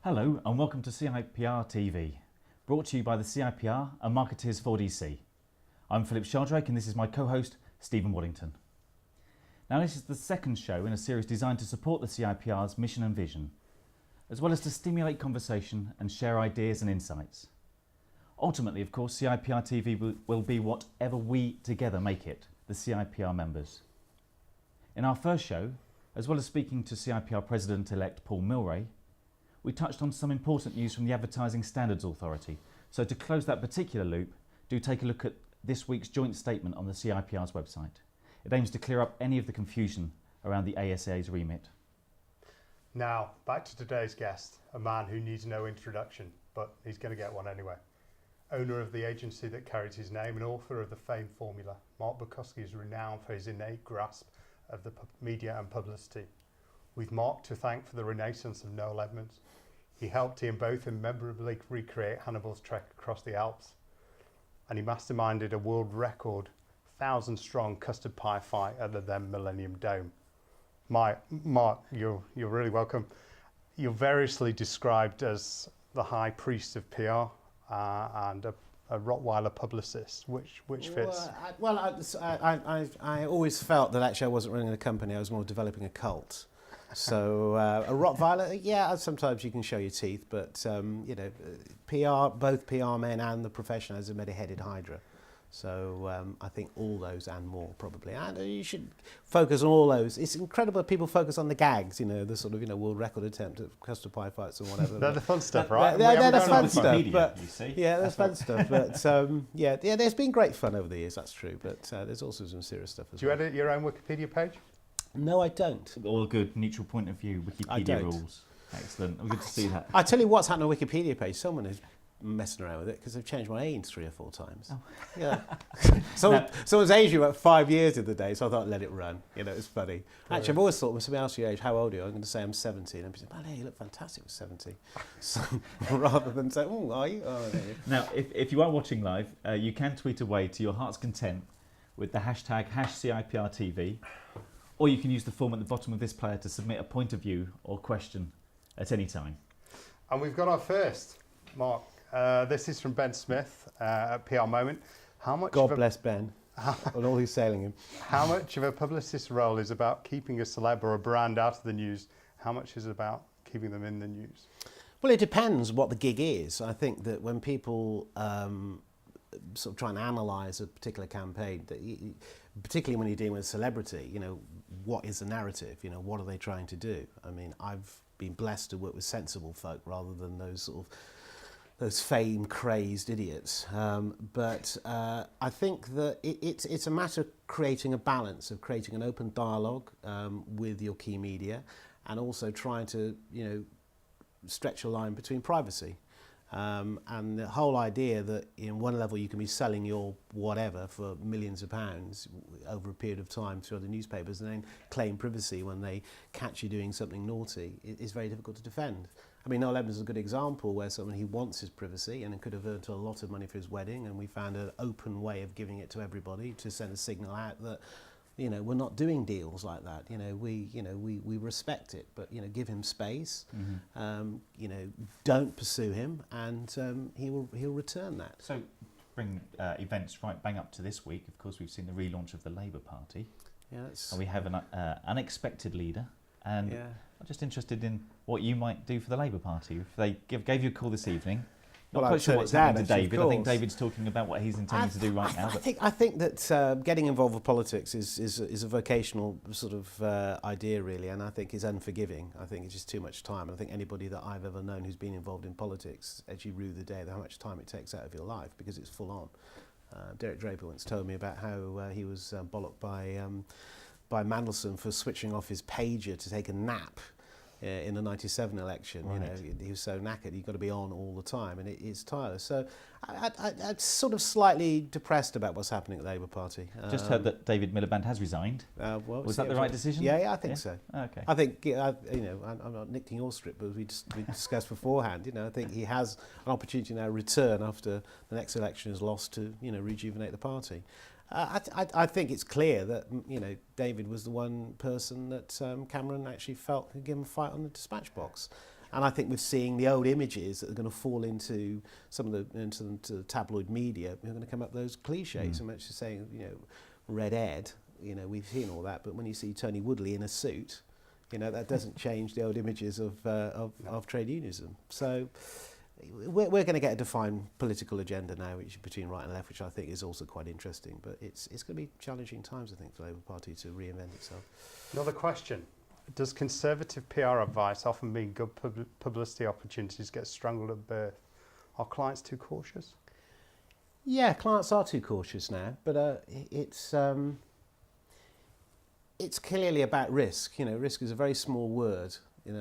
Hello and welcome to CIPR TV, brought to you by the CIPR and Marketeers 4DC. I'm Philip Sheldrake and this is my co-host Stephen Waddington. Now this is the second show in a series designed to support the CIPR's mission and vision, as well as to stimulate conversation and share ideas and insights. Ultimately, of course, CIPR TV will be whatever we together make it, the CIPR members. In our first show, as well as speaking to CIPR President-elect Paul Milray, we touched on some important news from the Advertising Standards Authority. So to close that particular loop, do take a look at this week's joint statement on the CIPR's website. It aims to clear up any of the confusion around the ASA's remit. Now, back to today's guest, a man who needs no introduction, but he's going to get one anyway. Owner of the agency that carries his name and author of the famed formula, Mark Borkowski is renowned for his innate grasp of the media and publicity. We've Mark to thank for the renaissance of Noel Edmonds. He helped Ian Botham memorably recreate Hannibal's trek across the Alps, and he masterminded a world record 1,000-strong custard pie fight at the then Millennium Dome. Mark, you're really welcome. You're variously described as the high priest of PR and a Rottweiler publicist, which fits? I always felt that actually I wasn't running a company, I was more developing a cult. So a Rottweiler, yeah, sometimes you can show your teeth, but you know, PR, both PR men and the profession has a many-headed hydra. So I think all those and more probably, and you should focus on all those. It's incredible that people focus on the gags, you know, the sort of world record attempt at custard pie fights and whatever. They're the fun stuff, right? They're the fun stuff, but you see. Yeah, that's fun stuff. But yeah, there's been great fun over the years. That's true, but there's also some serious stuff as well. Do you edit your own Wikipedia page? No, I don't. All good, neutral point of view, Wikipedia rules. Excellent. Well, good to see that. I tell you what's happened on a Wikipedia page. Someone is messing around with it because they've changed my age 3 or 4 times. Oh. Yeah. Someone's aged you about 5 years the other day, so I thought, let it run. You know, it's funny. Actually, I've always thought when somebody asks your age, how old are you? I'm going to say I'm 70. And I'm saying, well, hey, you look fantastic with 70. So, rather than say, oh, are you? Oh, no. Now, if you are watching live, you can tweet away to your heart's content with the hashtag #CIPRTV, or you can use the form at the bottom of this player to submit a point of view or question at any time. And we've got our first, Mark. This is from Ben Smith at PR Moment. God bless Ben and all who's sailing him. How much of a publicist's role is about keeping a celeb or a brand out of the news? How much is it about keeping them in the news? Well, it depends what the gig is. I think that when people sort of try and analyse a particular campaign, particularly when you're dealing with a celebrity, you know, what is the narrative? You know, what are they trying to do? I mean, I've been blessed to work with sensible folk rather than those fame-crazed idiots. But I think that it's a matter of creating a balance, of creating an open dialogue with your key media, and also trying to, you know, stretch a line between privacy. And the whole idea that in one level you can be selling your whatever for millions of pounds over a period of time through other newspapers and then claim privacy when they catch you doing something naughty is very difficult to defend. I mean, Noel Edmonds is a good example where someone he wants his privacy and could have earned a lot of money for his wedding, and we found an open way of giving it to everybody to send a signal out that, you know, we're not doing deals like that. You know, we respect it, but, you know, give him space. Mm-hmm. You know, don't pursue him, and he'll return that. So, bring events right bang up to this week. Of course, we've seen the relaunch of the Labour Party. Yeah, and we have an unexpected leader, and yeah. I'm just interested in what you might do for the Labour Party. If they gave you a call this evening. Not well, quite sure what's happening to David. I think David's talking about what he's intending to do right now. I think that getting involved with politics is a vocational sort of idea, really, and I think is unforgiving. I think it's just too much time. I think anybody that I've ever known who's been involved in politics actually rue the day how much time it takes out of your life, because it's full on. Derek Draper once told me about how he was bollocked by Mandelson for switching off his pager to take a nap in the 97 election. Right. You know, he was so knackered, you've got to be on all the time, and it's tireless. So I'm sort of slightly depressed about what's happening at the Labour Party. Just heard that David Miliband has resigned. Was that the right decision? Yeah, I think so. Okay. I think, you know, I'm not nicking your strip, but we discussed beforehand, you know, I think he has an opportunity now to return after the next election is lost to, you know, rejuvenate the party. I think it's clear that, you know, David was the one person that Cameron actually felt could give him a fight on the dispatch box. And I think we're seeing the old images that are going to fall into some of into the tabloid media. We're going to come up with those cliches. I'm actually saying, Red Ed. We've seen all that, but when you see Tony Woodley in a suit, that doesn't change the old images of trade unionism. So we're going to get a defined political agenda now, which is between right and left, which I think is also quite interesting. But it's going to be challenging times, I think, for the Labour Party to reinvent itself. Another question. Does conservative PR advice often mean good publicity opportunities get strangled at birth? Are clients too cautious? Yeah, clients are too cautious now, but it's clearly about risk. Risk is a very small word.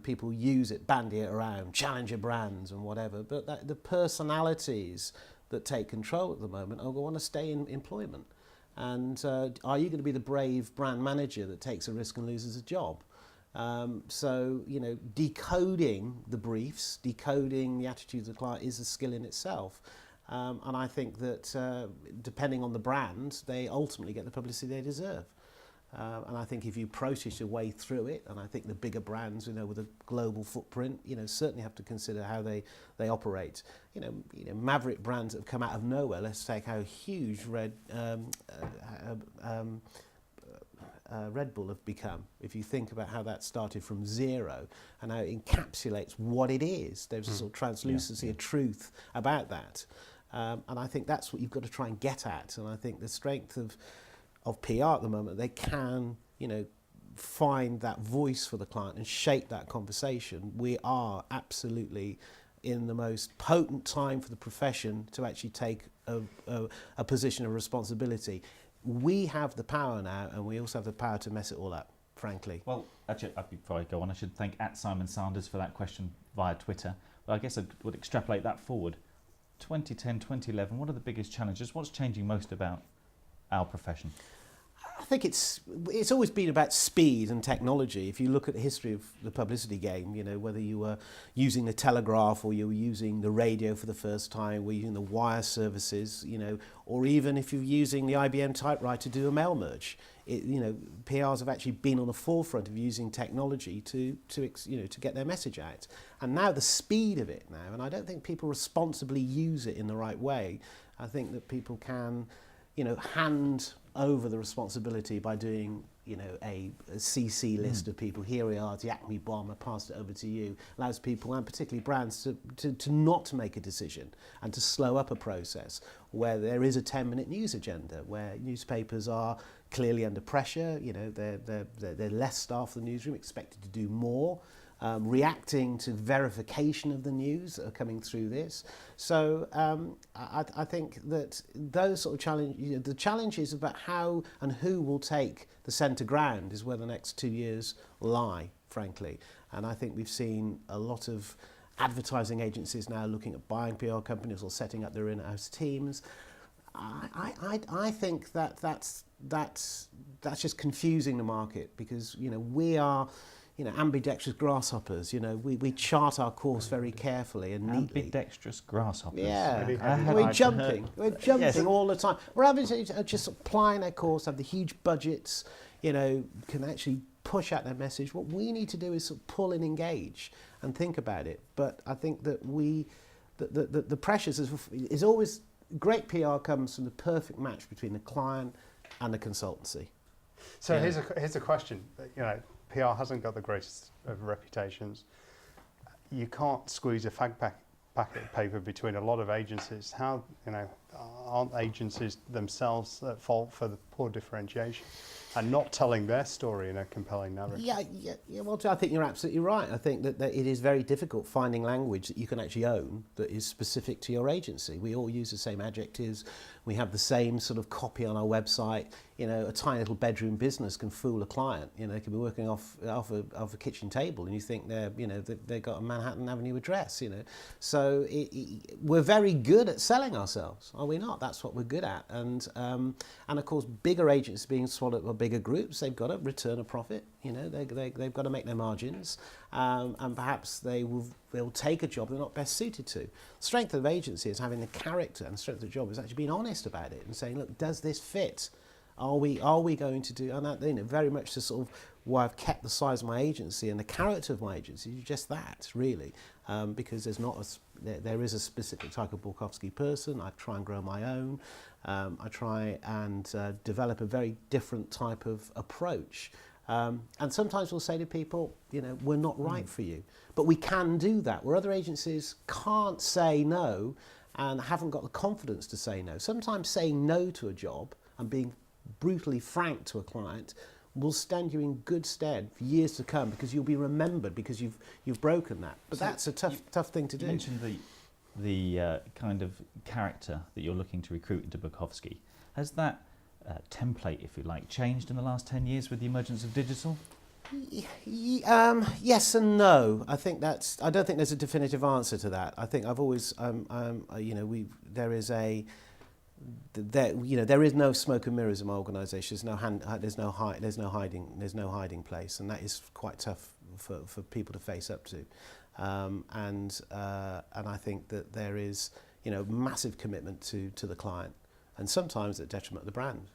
People use it, bandy it around, challenger brands and whatever. But the personalities that take control at the moment are going to want to stay in employment. And are you going to be the brave brand manager that takes a risk and loses a job? So, decoding the briefs, decoding the attitudes of the client is a skill in itself. And I think that depending on the brand, they ultimately get the publicity they deserve. And I think if you process your way through it, and I think the bigger brands, with a global footprint, certainly have to consider how they operate. Maverick brands that have come out of nowhere. Let's take how huge Red Bull have become. If you think about how that started from zero and how it encapsulates what it is, there's a sort of translucency, a truth about that. And I think that's what you've got to try and get at. And I think the strength of PR at the moment, they can, find that voice for the client and shape that conversation. We are absolutely in the most potent time for the profession to actually take a position of responsibility. We have the power now, and we also have the power to mess it all up, frankly. Well, actually, before I go on, I should thank @SimonSanders for that question via Twitter. But I guess I would extrapolate that forward. 2010, 2011, what are the biggest challenges? What's changing most about our profession? I think it's always been about speed and technology. If you look at the history of the publicity game, whether you were using the telegraph or you were using the radio for the first time, or using the wire services, or even if you're using the IBM typewriter to do a mail merge, PRs have actually been on the forefront of using technology to get their message out. And now the speed of it now, and I don't think people responsibly use it in the right way. I think that people can, hand over the responsibility by doing, a CC list of people. Here we are, it's the Acme bomb, I passed it over to you. Allows people, and particularly brands, to not make a decision and to slow up a process where there is a 10-minute news agenda, where newspapers are clearly under pressure. They're less staff in the newsroom, expected to do more. Reacting to verification of the news that are coming through this. So I think that those sort of challenges, the challenges about how and who will take the centre ground is where the next 2 years lie, frankly. And I think we've seen a lot of advertising agencies now looking at buying PR companies or setting up their in-house teams. I think that's just confusing the market, because we are ambidextrous grasshoppers. We chart our course very carefully and neatly. Ambidextrous grasshoppers. Yeah, we're jumping yes. all the time. We're having to just applying their course, have the huge budgets, can actually push out their message. What we need to do is sort of pull and engage and think about it. But I think that the pressures is always, great PR comes from the perfect match between the client and the consultancy. So here's a question. PR hasn't got the greatest of reputations. You can't squeeze a fag packet of paper between a lot of agencies. How, aren't agencies themselves at fault for the poor differentiation and not telling their story in a compelling narrative? Yeah. Well, I think you're absolutely right. I think that it is very difficult finding language that you can actually own that is specific to your agency. We all use the same adjectives. We have the same sort of copy on our website. A tiny little bedroom business can fool a client. They could be working off a kitchen table, and you think they've got a Manhattan Avenue address. So we're very good at selling ourselves, are we not? That's what we're good at. And of course, bigger agents being swallowed by bigger groups, they've got to return a profit. They've got to make their margins, and perhaps they'll take a job they're not best suited to. Strength of agency is having the character, and strength of the job is actually being honest about it and saying, look, does this fit Are we going to do? And that, very much the sort of why I've kept the size of my agency and the character of my agency is just that, really, because there is a specific type of Borkowski person. I try and grow my own. I try and develop a very different type of approach. And sometimes we'll say to people, we're not right for you. But we can do that, where other agencies can't say no and haven't got the confidence to say no. Sometimes saying no to a job and being brutally frank to a client will stand you in good stead for years to come, because you'll be remembered because you've broken that. But so that's a tough thing to do. You mentioned the kind of character that you're looking to recruit into Borkowski. Has that template, if you like, changed in the last 10 years with the emergence of digital? Yes and no. I don't think there's a definitive answer to that. I think I've always, there is no smoke and mirrors in my organisation. There's no hiding place, and that is quite tough for people to face up to. And I think that there is, massive commitment to the client, and sometimes at detriment of the brand.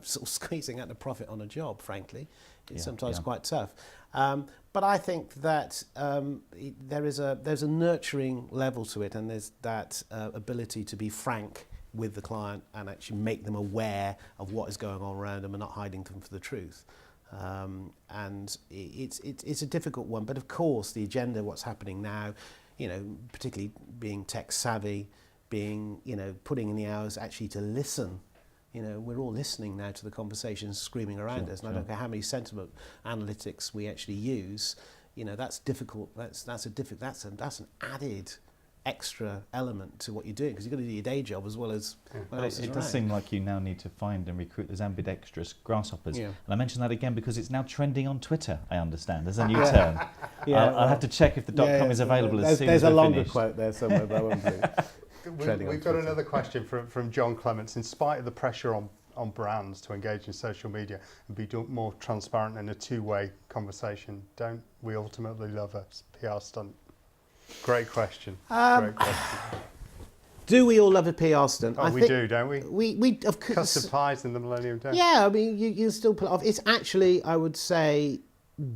Sort of squeezing out the profit on a job, frankly, it's sometimes quite tough. But I think that there's a nurturing level to it, and there's that ability to be frank with the client and actually make them aware of what is going on around them and not hiding them for the truth. And it's a difficult one, but of course the agenda, what's happening now, particularly being tech savvy, being, putting in the hours actually to listen. We're all listening now to the conversations screaming around us, and I don't care how many sentiment analytics we actually use. That's difficult. That's an added extra element to what you're doing, because you've got to do your day job as well as what else is It does seem like you now need to find and recruit those ambidextrous grasshoppers. And I mention that again because it's now trending on Twitter, I understand. There's a new term. I'll have to check if the .com is available as soon as there's a longer finished. quote there somewhere, but I won't be. We've got another question from John Clements. In spite of the pressure on brands to engage in social media and be more transparent in a two-way conversation, don't we ultimately love a PR stunt? Great question. Do we all love a PR stunt? Oh, we do, don't we? We of course. Custard pies in the Millennium Day. Yeah, I mean, you still pull it off. It's actually, I would say,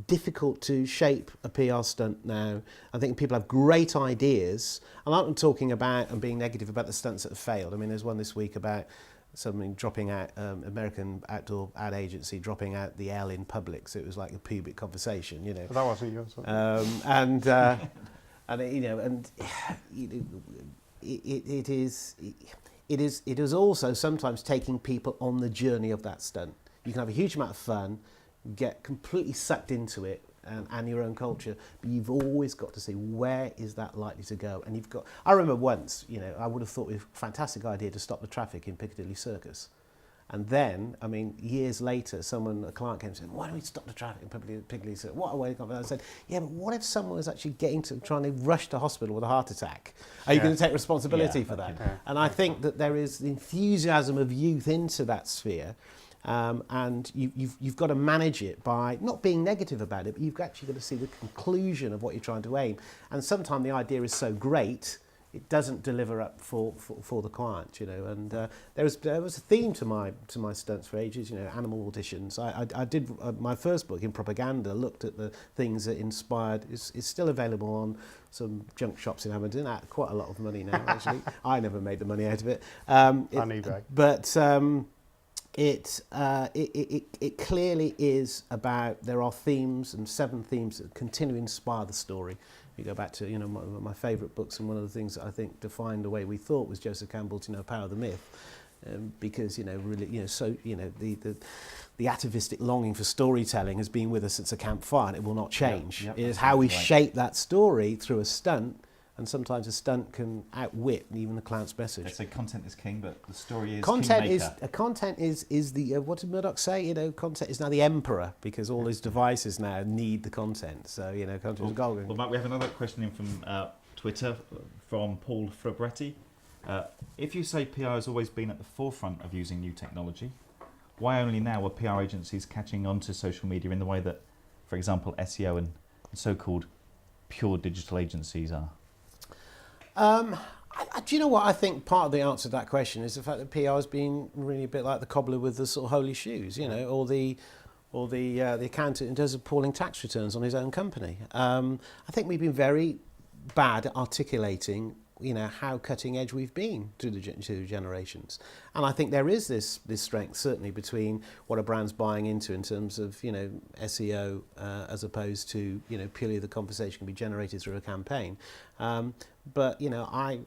difficult to shape a PR stunt now. I think people have great ideas, and I'm not talking about and being negative about the stunts that have failed. I mean, there's one this week about something dropping out, American outdoor ad agency dropping out the L in public, so it was like a pubic conversation, That wasn't yours. It is also sometimes taking people on the journey of that stunt. You can have a huge amount of fun, get completely sucked into it and your own culture, but you've always got to see where is that likely to go. And I remember once, I would have thought it was a fantastic idea to stop the traffic in Piccadilly Circus. And then, years later, a client came and said, why don't we stop the traffic in Piccadilly Circus? What a way to go. I said, yeah, but what if someone was actually trying to rush to hospital with a heart attack? Are you going to take responsibility for that? Yeah. And I think that there is the enthusiasm of youth into that sphere, and you've got to manage it by not being negative about it, but you've actually got to see the conclusion of what you're trying to aim. And sometimes the idea is so great, it doesn't deliver up for the client, and there was a theme to my stunts for ages, animal auditions. I did my first book in propaganda looked at the things that inspired. It's still available on some junk shops in Aberdeen at quite a lot of money now. Actually, I never made the money out of it. But it clearly is about, there are themes and 7 themes that continue to inspire the story. You go back to my favourite books, and one of the things that I think defined the way we thought was Joseph Campbell's Power of the Myth, because the atavistic longing for storytelling has been with us since a campfire, and it will not change. It is how we shape that story through a stunt. And sometimes a stunt can outwit even the client's message. They say content is king, but the story is content kingmaker. Content is the what did Murdoch say? Content is now the emperor, because all his devices now need the content. So content is golden. Well, Matt, we have another question in from Twitter from Paul Frabretti. If you say PR has always been at the forefront of using new technology, why only now are PR agencies catching on to social media in the way that, for example, SEO and so-called pure digital agencies are? I Do you know what? I think part of the answer to that question is the fact that PR has been really a bit like the cobbler with the sort of holy shoes, you know, or the accountant who does appalling tax returns on his own company. I think we've been very bad at articulating, you know, how cutting edge we've been to the two generations. And I think there is this strength certainly between what a brand's buying into in terms of, you know, SEO as opposed to, you know, purely the conversation can be generated through a campaign. But you know, I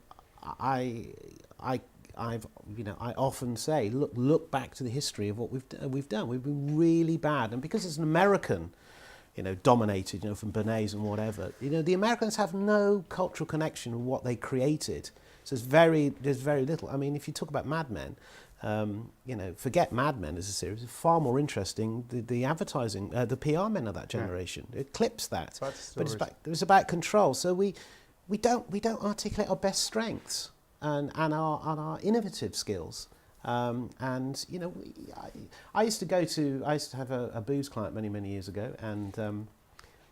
often say, look back to the history of what we've done. We've been really bad, and because it's an American, you know, dominated, you know, from Bernays and whatever, you know, the Americans have no cultural connection with what they created. So there's very little. I mean, if you talk about Mad Men, you know, forget Mad Men as a series. It's far more interesting the advertising, the PR men of that generation. Yeah. It clips that, but it's about control. So we don't articulate our best strengths and our innovative skills. And you know, I used to have a booze client many years ago, and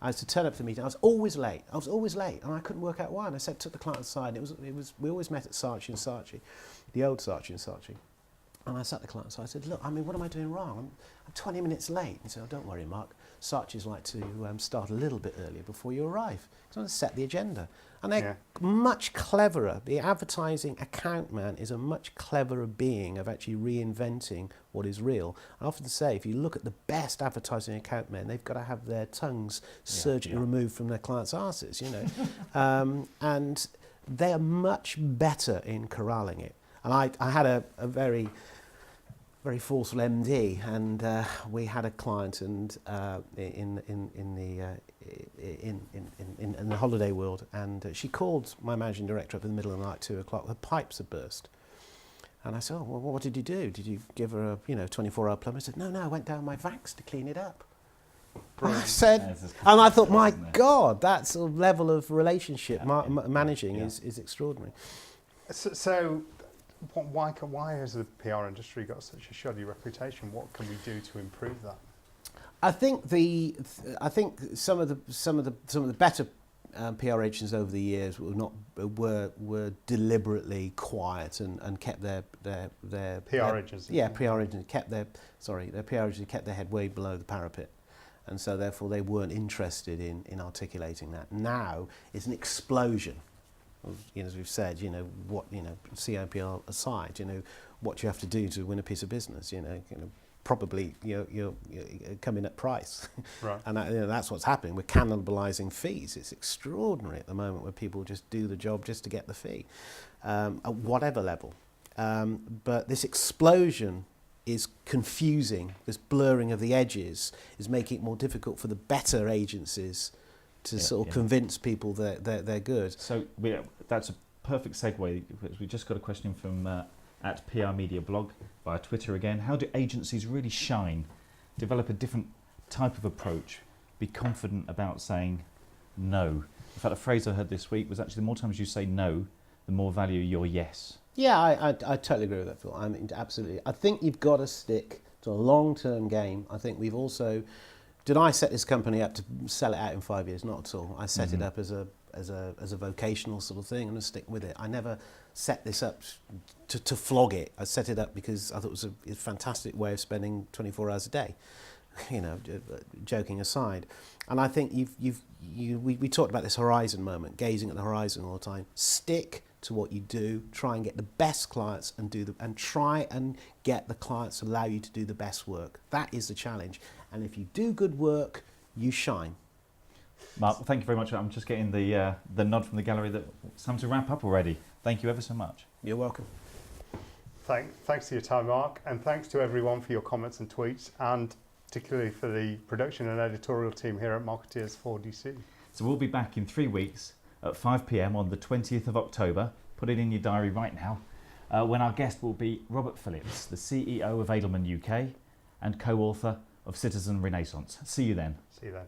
I used to turn up to the meeting. I was always late, and I couldn't work out why. And I took the client aside. And it was we always met at Saatchi and Saatchi, the old Saatchi and Saatchi. And I sat the client aside. I said, look, I mean, what am I doing wrong? I'm 20 minutes late. He said, oh, don't worry, Mark. Saatchi's like to start a little bit earlier before you arrive. Because I want to set the agenda. And they're much cleverer. The advertising account man is a much cleverer being of actually reinventing what is real. I often say, if you look at the best advertising account men, they've got to have their tongues surgically removed from their clients' arses, you know. And they are much better in corralling it. And I had a very forceful MD, and we had a client, and in the holiday world, and she called my managing director up in the middle of the night, 2 o'clock. Her pipes had burst, and I said, "Oh, well, what did you do? Did you give her a 24-hour plumber?" I said, "No, I went down my vacs to clean it up." I said, and I thought, my God, that sort of level of relationship managing is extraordinary. So why has the PR industry got such a shoddy reputation? What can we do to improve that? I think some of the better PR agencies over the years were deliberately quiet and kept their PR agencies. Yeah, PR agencies kept their PR agency kept their head way below the parapet, and so therefore they weren't interested in articulating that. Now it's an explosion. You know, as we've said, you know, CIPR aside, you know, what you have to do to win a piece of business, you know probably you're coming at price. Right. And that's what's happening. We're cannibalizing fees. It's extraordinary at the moment where people just do the job just to get the fee, at whatever level. But this explosion is confusing. This blurring of the edges is making it more difficult for the better agencies to sort of convince people that they're good. So that's a perfect segue. We just got a question from at PR Media Blog via Twitter again. How do agencies really shine, develop a different type of approach, be confident about saying no? In fact, a phrase I heard this week was actually the more times you say no, the more value your yes. Yeah, I totally agree with that, Phil. I mean, absolutely. I think you've got to stick to a long-term game. I think we've also... Did I set this company up to sell it out in 5 years? Not at all. I set it up as a vocational sort of thing and to stick with it. I never set this up to flog it. I set it up because I thought it was a fantastic way of spending 24 hours a day. You know, joking aside. And I think we talked about this horizon moment, gazing at the horizon all the time. Stick to what you do. Try and get the best clients and try and get the clients to allow you to do the best work. That is the challenge. And if you do good work, you shine. Mark, thank you very much. I'm just getting the nod from the gallery that it's time to wrap up already. Thank you ever so much. You're welcome. Thanks for your time, Mark, and thanks to everyone for your comments and tweets, and particularly for the production and editorial team here at Marketeers 4DC. So we'll be back in 3 weeks at 5 p.m. on the 20th of October. Put it in your diary right now, when our guest will be Robert Phillips, the CEO of Edelman UK and co-author of Citizen Renaissance. See you then. See you then.